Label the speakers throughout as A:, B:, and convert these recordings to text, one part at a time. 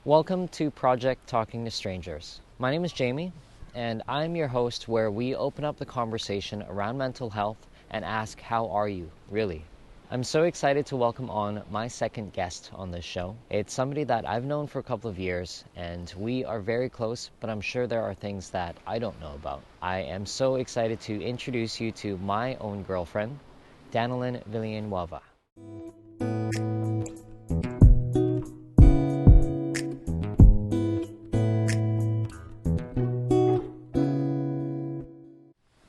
A: Welcome to Project Talking to Strangers. My name is Jamie, and I'm your host where we open up the conversation around mental health and ask, how are you, really? I'm so excited to welcome on my second guest on this show. It's somebody that I've known for a couple of years, and we are very close, but I'm sure there are things that I don't know about. I am so excited to introduce you to my own girlfriend, Danilen Villanueva.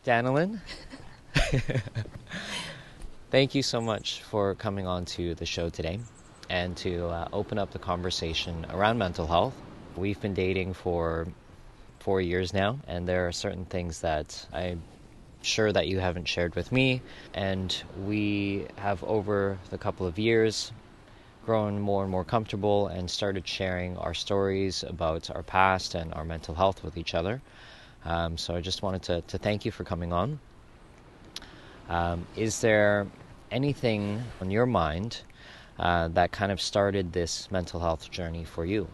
A: Danilen, thank you so much for coming on to the show today and to open up the conversation around mental health. We've been dating for 4 years now, and there are certain things that I'm sure that you haven't shared with me, and we have over the couple of years grown more and more comfortable and started sharing our stories about our past and our mental health with each other. So I just wanted to thank you for coming on. Is there anything on your mind that kind of started this mental health journey for you?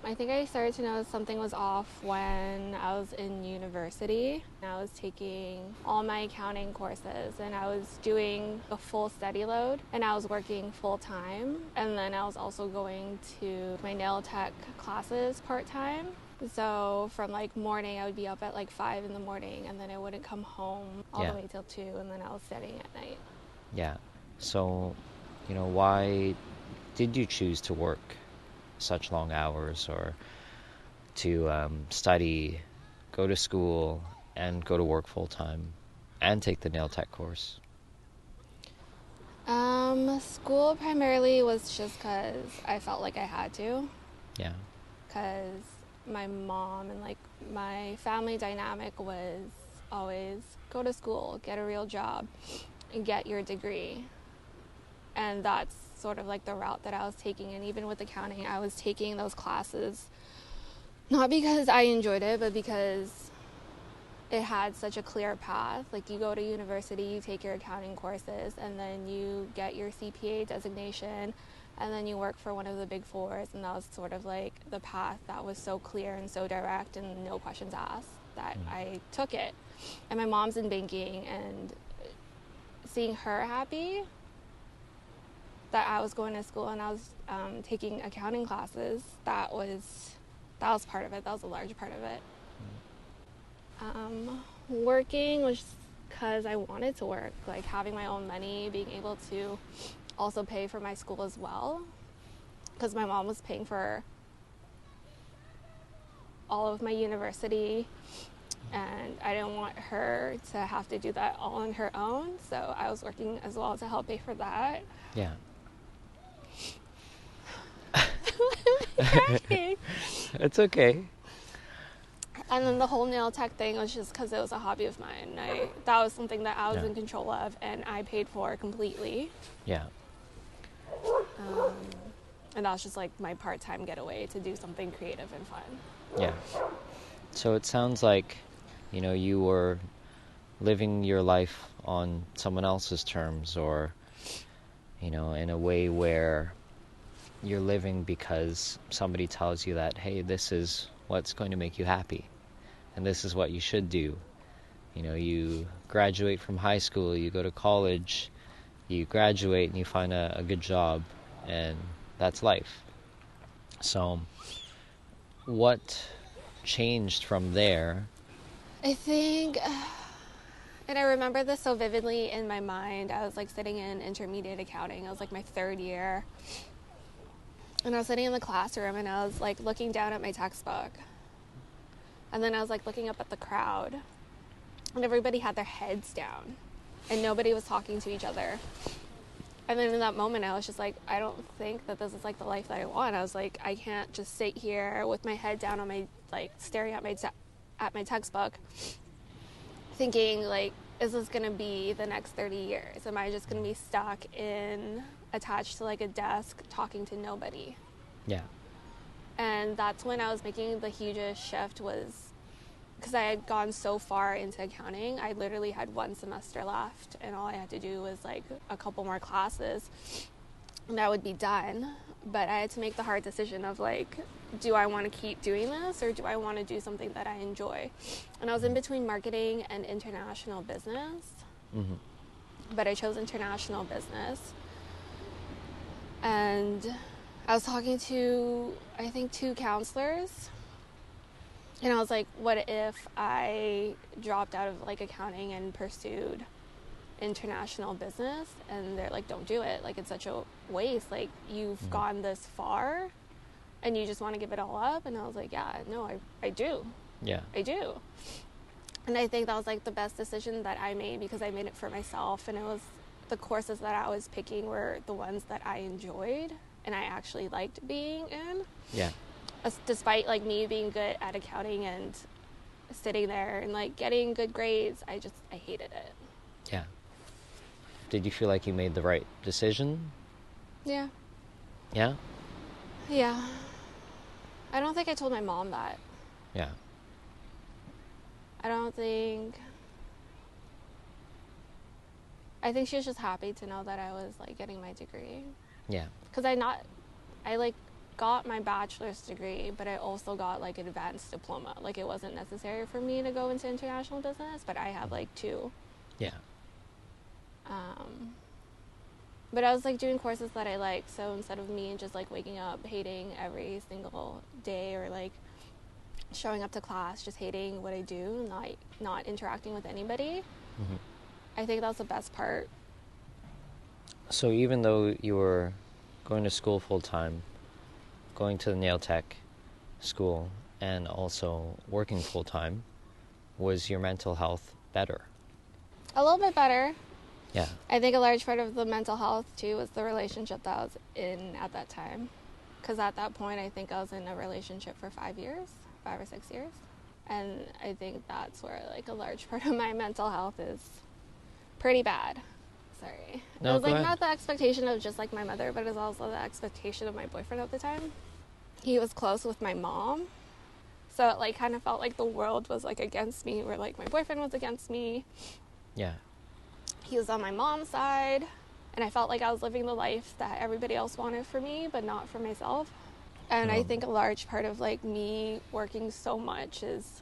B: I think I started to know something was off when I was in university. I was taking all my accounting courses and I was doing a full study load and I was working full time. And then I was also going to my nail tech classes part time. So from morning, I would be up at 5 in the morning and then I wouldn't come home all the way till 2 and then I was studying at night.
A: Yeah. So, why did you choose to work such long hours or to study, go to school and go to work full time and take the nail tech course?
B: School primarily was just because I felt like I had to.
A: Yeah.
B: Because my mom and my family dynamic was always go to school, get a real job, and get your degree. And that's sort of the route that I was taking. And even with accounting, I was taking those classes not because I enjoyed it, but because it had such a clear path. You go to university, you take your accounting courses, and then you get your CPA designation, and then you work for one of the big fours, and that was sort of the path that was so clear and so direct and no questions asked that I took it. And my mom's in banking, and seeing her happy that I was going to school and I was taking accounting classes, that was part of it. That was a large part of it. Working was because I wanted to work, having my own money, being able to also pay for my school as well, because my mom was paying for all of my university and I didn't want her to have to do that all on her own, so I was working as well to help pay for that.
A: Yeah. It's okay.
B: And then the whole nail tech thing was just because it was a hobby of mine. That was something that I was in control of and I paid for completely.
A: Yeah.
B: And that was just my part-time getaway to do something creative and fun.
A: Yeah. So it sounds like, you were living your life on someone else's terms, or, in a way where you're living because somebody tells you that, hey, this is what's going to make you happy and this is what you should do. You graduate from high school, you go to college, you graduate and you find a good job, and that's life. So what changed from there?
B: I think, and I remember this so vividly in my mind, I was sitting in intermediate accounting. I was my third year. And I was sitting in the classroom and I was looking down at my textbook. And then I was looking up at the crowd. And everybody had their heads down. And nobody was talking to each other. And then in that moment I was just I don't think that this is the life that I want. I was I can't just sit here with my head down on my, staring at my textbook, thinking is this going to be the next 30 years? Am I just going to be stuck attached to a desk talking to nobody?
A: Yeah.
B: And that's when I was making the hugest shift, was because I had gone so far into accounting. I literally had one semester left and all I had to do was a couple more classes and I would be done. But I had to make the hard decision of like, do I want to keep doing this or do I want to do something that I enjoy? And I was in between marketing and international business.
A: Mm-hmm.
B: But I chose international business. And I was talking to, I think, 2 counselors. And I was like, what if I dropped out of like accounting and pursued international business? And they're like, don't do it. Like, it's such a waste. Like, you've gone this far and you just want to give it all up. And I was like, yeah, no, I do.
A: Yeah.
B: I do. And I think that was like the best decision that I made because I made it for myself. And it was the courses that I was picking were the ones that I enjoyed and I actually liked being in.
A: Yeah.
B: Despite like me being good at accounting and sitting there and like getting good grades, I hated it.
A: Yeah. Did you feel like you made the right decision?
B: Yeah.
A: Yeah?
B: Yeah. I don't think I told my mom that.
A: Yeah.
B: I think she was just happy to know that I was like getting my degree.
A: Yeah.
B: Because I like got my bachelor's degree, but I also got like an advanced diploma. Like, it wasn't necessary for me to go into international business, but I have like 2.
A: Yeah.
B: But I was like doing courses that I like. So instead of me just like waking up hating every single day or like showing up to class just hating what I do, not interacting with anybody,
A: Mm-hmm.
B: I think that's the best part.
A: So even though you were going to school full time, going to the nail tech school, and also working full time, was your mental health better?
B: A little bit better.
A: Yeah.
B: I think a large part of the mental health too was the relationship that I was in at that time. Because at that point, I think I was in a relationship for 5 or 6 years. And I think that's where like a large part of my mental health is pretty bad. Sorry.
A: No,
B: it was
A: go
B: like
A: ahead.
B: not the expectation of just like my mother, but it was also the expectation of my boyfriend at the time. He was close with my mom. So it like kind of felt like the world was like against me, or like my boyfriend was against me.
A: Yeah.
B: He was on my mom's side, and I felt like I was living the life that everybody else wanted for me, but not for myself. And I think a large part of like me working so much is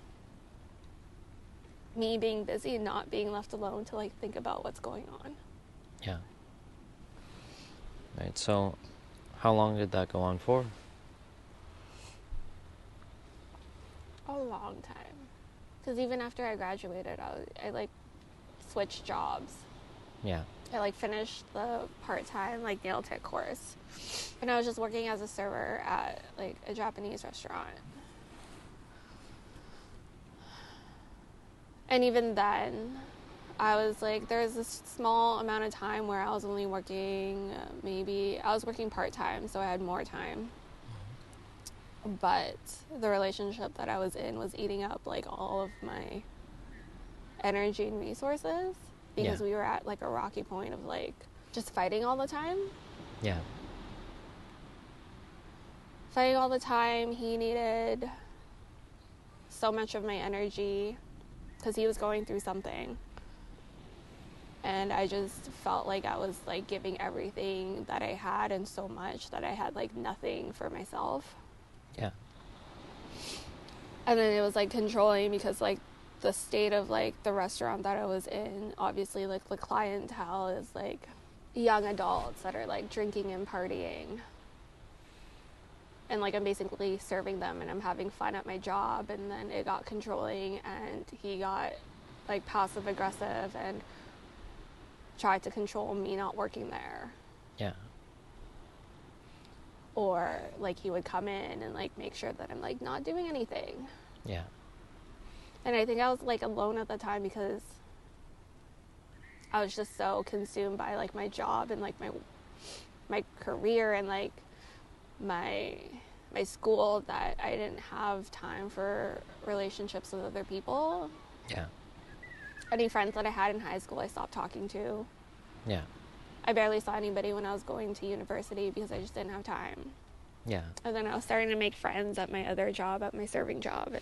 B: me being busy and not being left alone to like think about what's going on.
A: Yeah. Right. So, how long did that go on for?
B: A long time. Because even after I graduated, I like switched jobs.
A: Yeah.
B: I like finished the part-time like nail tech course, and I was just working as a server at like a Japanese restaurant. And even then, I was like, there was this small amount of time where I was only working, I was working part-time, so I had more time. But the relationship that I was in was eating up like all of my energy and resources, because we were at like a rocky point of like just fighting all the time.
A: Yeah.
B: Fighting all the time. He needed so much of my energy because he was going through something. And I just felt like I was like giving everything that I had and so much that I had like nothing for myself.
A: Yeah.
B: And then it was like controlling, because like the state of like the restaurant that I was in, obviously like the clientele is like young adults that are like drinking and partying. And like I'm basically serving them and I'm having fun at my job, and then it got controlling and he got like passive aggressive and tried to control me not working there.
A: Yeah.
B: Or like he would come in and like make sure that I'm like not doing anything.
A: Yeah.
B: And I think I was like alone at the time because I was just so consumed by like my job and like my career and like my school that I didn't have time for relationships with other people.
A: Yeah.
B: Any friends that I had in high school, I stopped talking to.
A: Yeah.
B: I barely saw anybody when I was going to university because I just didn't have time.
A: Yeah.
B: And then I was starting to make friends at my other job, at my serving job,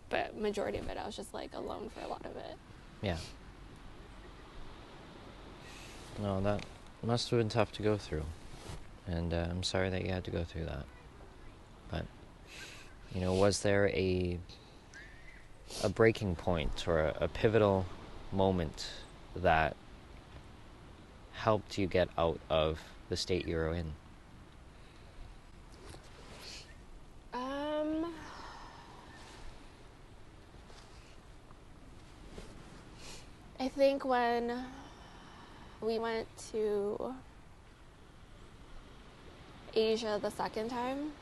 B: but majority of it, I was just like alone for a lot of it.
A: Yeah. No, that must have been tough to go through. And I'm sorry that you had to go through that. But, was there a breaking point or a pivotal moment that helped you get out of the state you were in?
B: I think when we went to Asia the second time,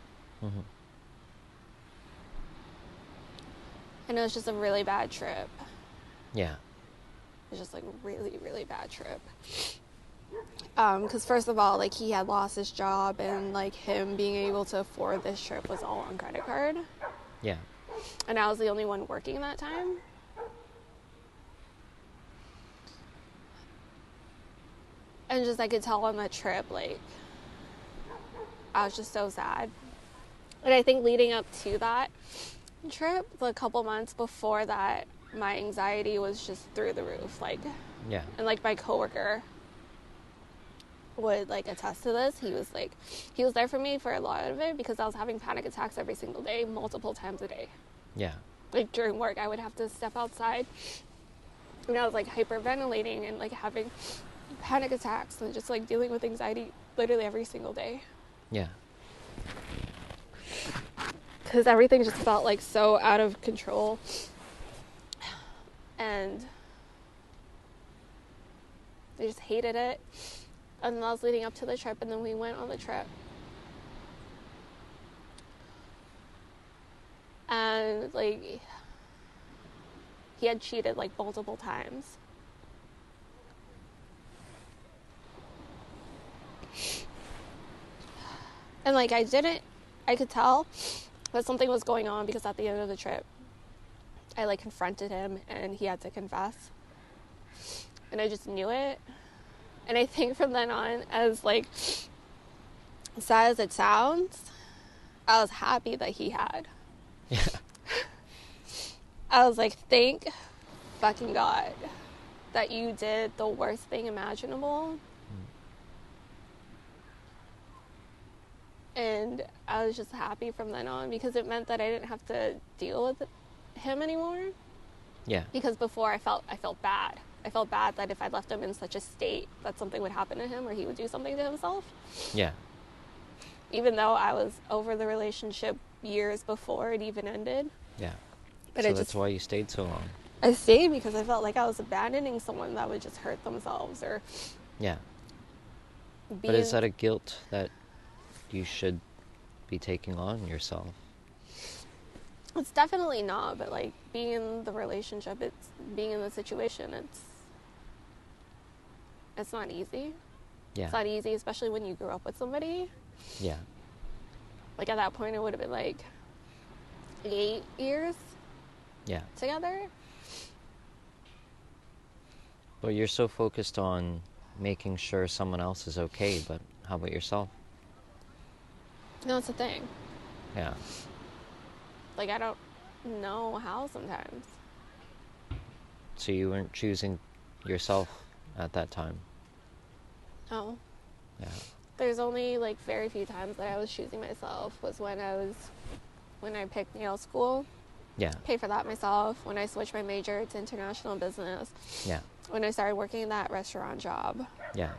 A: Mm-hmm.
B: and it was just a really bad trip.
A: Yeah.
B: It was just like a really, really bad trip. Because first of all, like, he had lost his job, and like him being able to afford this trip was all on credit card.
A: Yeah.
B: And I was the only one working that time. And just, I could tell on that trip, like, I was just so sad. And I think leading up to that trip, the couple months before that, my anxiety was just through the roof. Like,
A: Yeah.
B: and like my coworker would like attest to this. He was there for me for a lot of it because I was having panic attacks every single day, multiple times a day.
A: Yeah.
B: Like during work, I would have to step outside, and I was like hyperventilating and like having panic attacks and just like dealing with anxiety literally every single day.
A: Yeah.
B: Because everything just felt like so out of control. And I just hated it. And then I was leading up to the trip, and then we went on the trip. And like, he had cheated like multiple times. And like, I could tell that something was going on because at the end of the trip, I like confronted him and he had to confess. And I just knew it. And I think from then on, as like sad as it sounds, I was happy that he had.
A: Yeah.
B: I was like, thank fucking God that you did the worst thing imaginable. And I was just happy from then on because it meant that I didn't have to deal with him anymore.
A: Yeah.
B: Because before I felt bad. I felt bad that if I left him in such a state that something would happen to him or he would do something to himself.
A: Yeah.
B: Even though I was over the relationship years before it even ended.
A: Yeah.
B: But
A: So that's why you stayed so long.
B: I stayed because I felt like I was abandoning someone that would just hurt themselves or...
A: Yeah. But is that a guilt that you should be taking on yourself?
B: It's definitely not, but like being in the relationship, being in the situation, it's not easy.
A: Yeah.
B: It's not easy, especially when you grew up with somebody.
A: Yeah.
B: Like at that point, it would have been like 8 years.
A: Yeah.
B: Together.
A: But you're so focused on making sure someone else is okay, but how about yourself?
B: No, that's the thing.
A: Yeah.
B: Like, I don't know how sometimes.
A: So you weren't choosing yourself at that time?
B: No.
A: Yeah.
B: There's only, like, very few times that I was choosing myself was when I picked nail school.
A: Yeah.
B: Paid for that myself. When I switched my major to international business.
A: Yeah.
B: When I started working that restaurant job.
A: Yeah.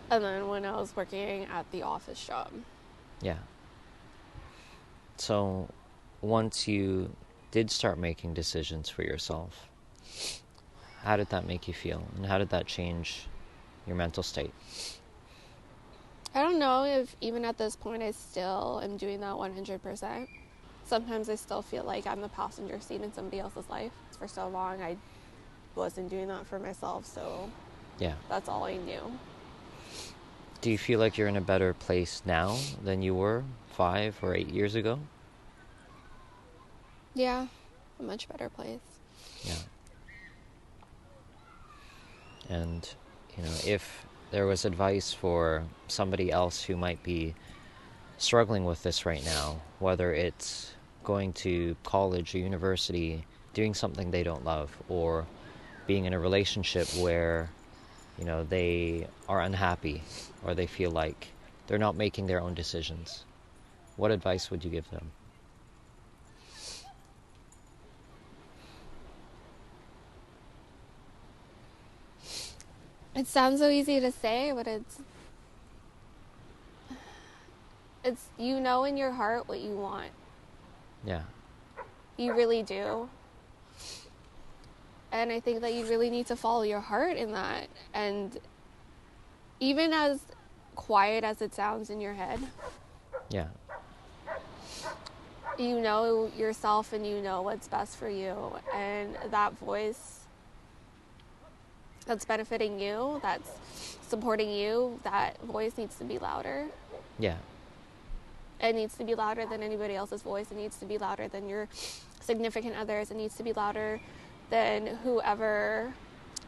B: And then when I was working at the office job.
A: Yeah. So once you did start making decisions for yourself, how did that make you feel? And how did that change your mental state?
B: I don't know if even at this point I still am doing that 100%. Sometimes I still feel like I'm the passenger seat in somebody else's life. For so long, I wasn't doing that for myself, so
A: Yeah.
B: that's all I knew.
A: Do you feel like you're in a better place now than you were 5 or 8 years ago?
B: Yeah, a much better place.
A: Yeah. And, if there was advice for somebody else who might be struggling with this right now, whether it's going to college or university, doing something they don't love, or being in a relationship where, they are unhappy, or they feel like they're not making their own decisions, what advice would you give them?
B: It sounds so easy to say, but it's in your heart what you want.
A: Yeah.
B: You really do. And I think that you really need to follow your heart in that. And even as quiet as it sounds in your head,
A: Yeah.
B: you know yourself and you know what's best for you. And that voice that's benefiting you, that's supporting you, that voice needs to be louder.
A: Yeah.
B: It needs to be louder than anybody else's voice. It needs to be louder than your significant others. It needs to be louder than whoever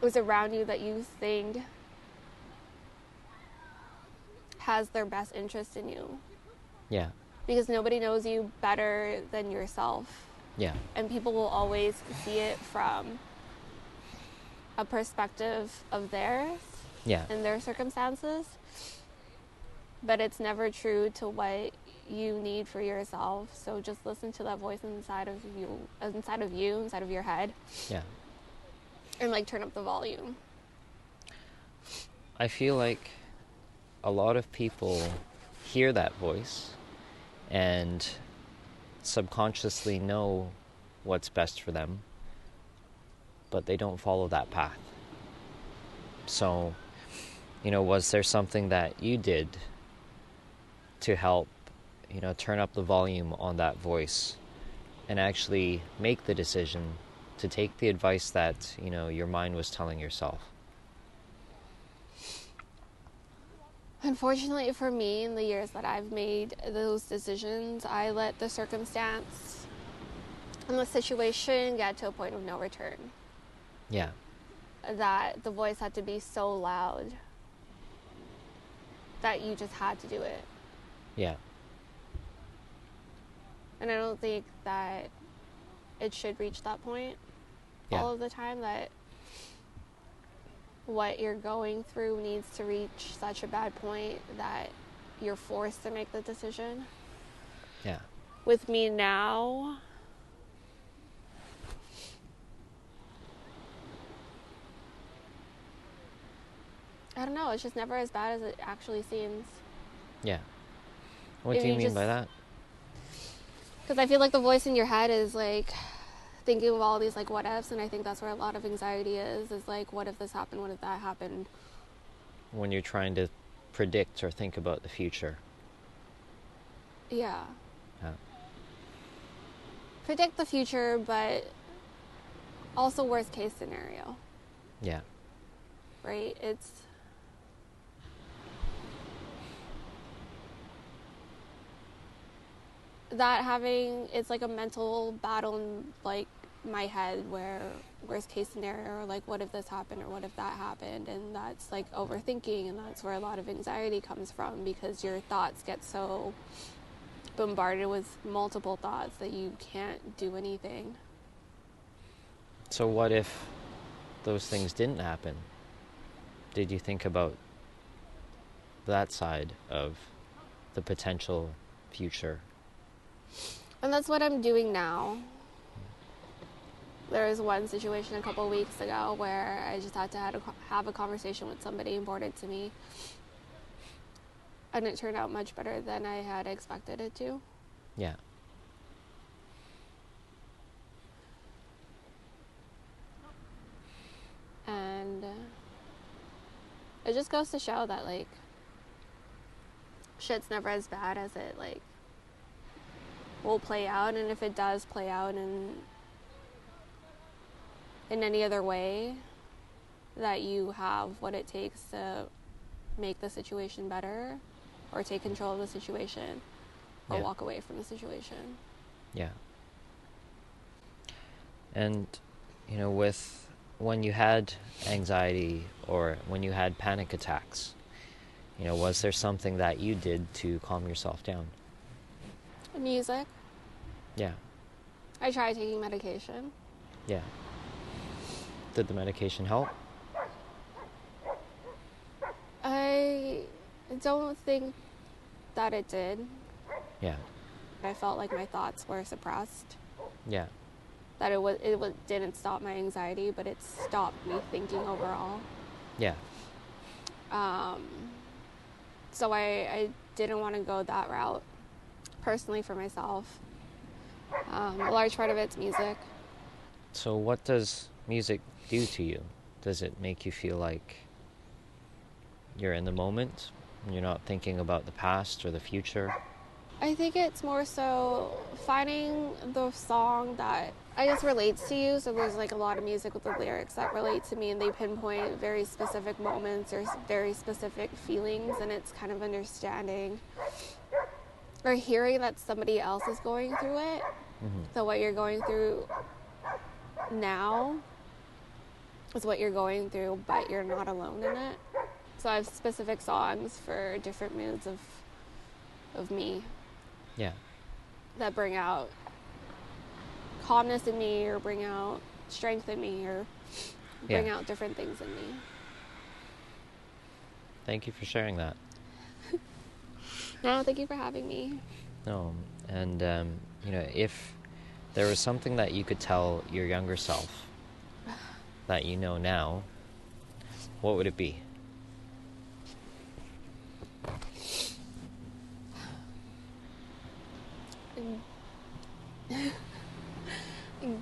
B: is around you that you think has their best interest in you.
A: Yeah.
B: Because nobody knows you better than yourself.
A: Yeah.
B: And people will always see it from a perspective of theirs
A: Yeah.
B: and their circumstances. But it's never true to what you need for yourself. So just listen to that voice inside of you, inside of your head.
A: Yeah.
B: And turn up the volume.
A: I feel like a lot of people hear that voice and subconsciously know what's best for them, but they don't follow that path. So, was there something that you did to help, turn up the volume on that voice and actually make the decision to take the advice that, your mind was telling yourself?
B: Unfortunately for me, in the years that I've made those decisions, I let the circumstance and the situation get to a point of no return.
A: Yeah.
B: That the voice had to be so loud that you just had to do it.
A: Yeah.
B: And I don't think that it should reach that point all of the time, that what you're going through needs to reach such a bad point that you're forced to make the decision.
A: Yeah.
B: With me now, I don't know, it's just never as bad as it actually seems.
A: Yeah. What do you mean by that?
B: Because I feel like the voice in your head is thinking of all these whatevs, and I think that's where a lot of anxiety is what if this happened, what if that happened?
A: When you're trying to predict or think about the future.
B: Yeah.
A: Yeah.
B: Predict the future, but also worst case scenario.
A: Yeah.
B: Right? It's a mental battle in my head where worst case scenario, or what if this happened, or what if that happened, and that's overthinking, and that's where a lot of anxiety comes from, because your thoughts get so bombarded with multiple thoughts that you can't do anything.
A: So what if those things didn't happen? Did you think about that side of the potential future?
B: And that's what I'm doing now. There was one situation a couple of weeks ago where I just had to have a conversation with somebody important to me. And it turned out much better than I had expected it to.
A: Yeah.
B: And it just goes to show that shit's never as bad as it will play out. And if it does play out in any other way, that you have what it takes to make the situation better, or take control of the situation, or walk away from the situation.
A: Yeah. And with when you had anxiety or when you had panic attacks, was there something that you did to calm yourself down?
B: Music.
A: Yeah.
B: I tried taking medication.
A: Yeah. Did the medication help?
B: I don't think that it did.
A: Yeah.
B: I felt like my thoughts were suppressed.
A: Yeah.
B: That it didn't stop my anxiety, but it stopped me thinking overall.
A: Yeah.
B: So I didn't want to go that route personally for myself. A large part of it's music.
A: So what does music do to you? Does it make you feel like you're in the moment? You're not thinking about the past or the future?
B: I think it's more so finding the song that I guess relates to you. So there's like a lot of music with the lyrics that relate to me, and they pinpoint very specific moments or very specific feelings, and it's kind of understanding or hearing that somebody else is going through it.
A: Mm-hmm.
B: So what you're going through now is what you're going through, but you're not alone in it. So I have specific songs for different moods of me.
A: Yeah.
B: That bring out calmness in me, or bring out strength in me, or bring out different things in me.
A: Thank you for sharing that.
B: No, thank you for having me.
A: No, and if there was something that you could tell your younger self that you know now, what would it be?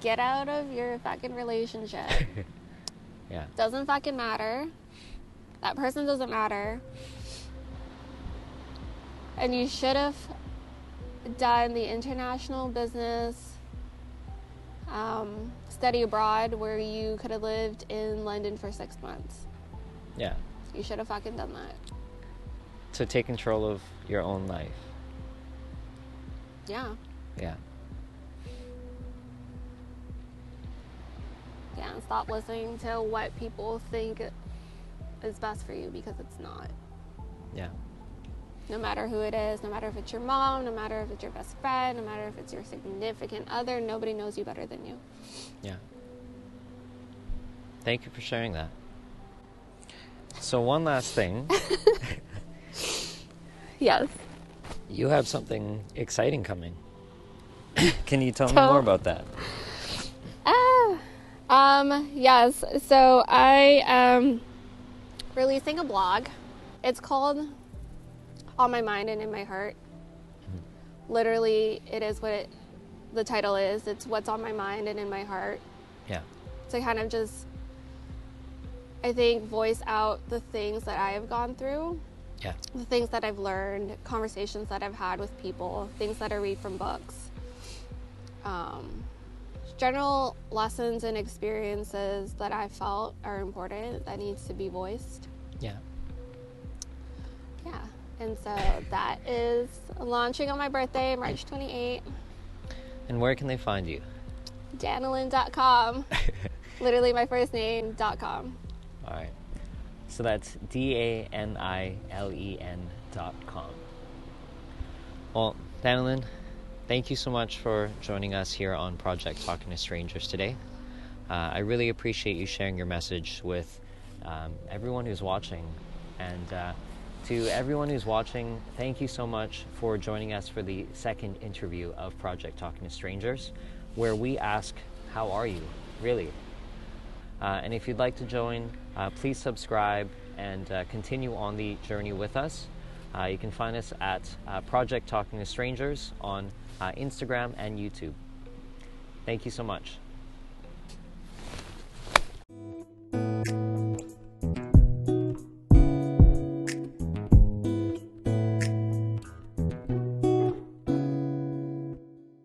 B: Get out of your fucking relationship.
A: Yeah.
B: Doesn't fucking matter. That person doesn't matter. And you should have done the international business study abroad, where you could have lived in London for 6 months.
A: Yeah.
B: You should have fucking done that.
A: To take control of your own life.
B: Yeah.
A: Yeah.
B: Yeah, and stop listening to what people think is best for you, because it's not.
A: Yeah.
B: No matter who it is, no matter if it's your mom, no matter if it's your best friend, no matter if it's your significant other, nobody knows you better than you.
A: Yeah. Thank you for sharing that. So one last thing.
B: Yes.
A: You have something exciting coming. Can you tell me more about that?
B: Yes. So I am releasing a blog. It's called On My Mind and In My Heart. Mm-hmm. Literally, it is what the title is. It's what's on my mind and in my heart.
A: Yeah.
B: To kind of just, I think, voice out the things that I have gone through.
A: Yeah.
B: The things that I've learned, conversations that I've had with people, things that I read from books. General lessons and experiences that I felt are important, that needs to be voiced.
A: Yeah.
B: Yeah. And so that is launching on my birthday, March 28th.
A: And where can they find you?
B: Danilen.com. Literally my first name.com.
A: All right. So that's DANILEN.com. Well, Danilen, thank you so much for joining us here on Project Talking to Strangers today. I really appreciate you sharing your message with everyone who's watching. And to everyone who's watching, thank you so much for joining us for the second interview of Project Talking to Strangers, where we ask, how are you, really? And if you'd like to join, please subscribe and continue on the journey with us. You can find us at Project Talking to Strangers on Instagram and YouTube. Thank you so much.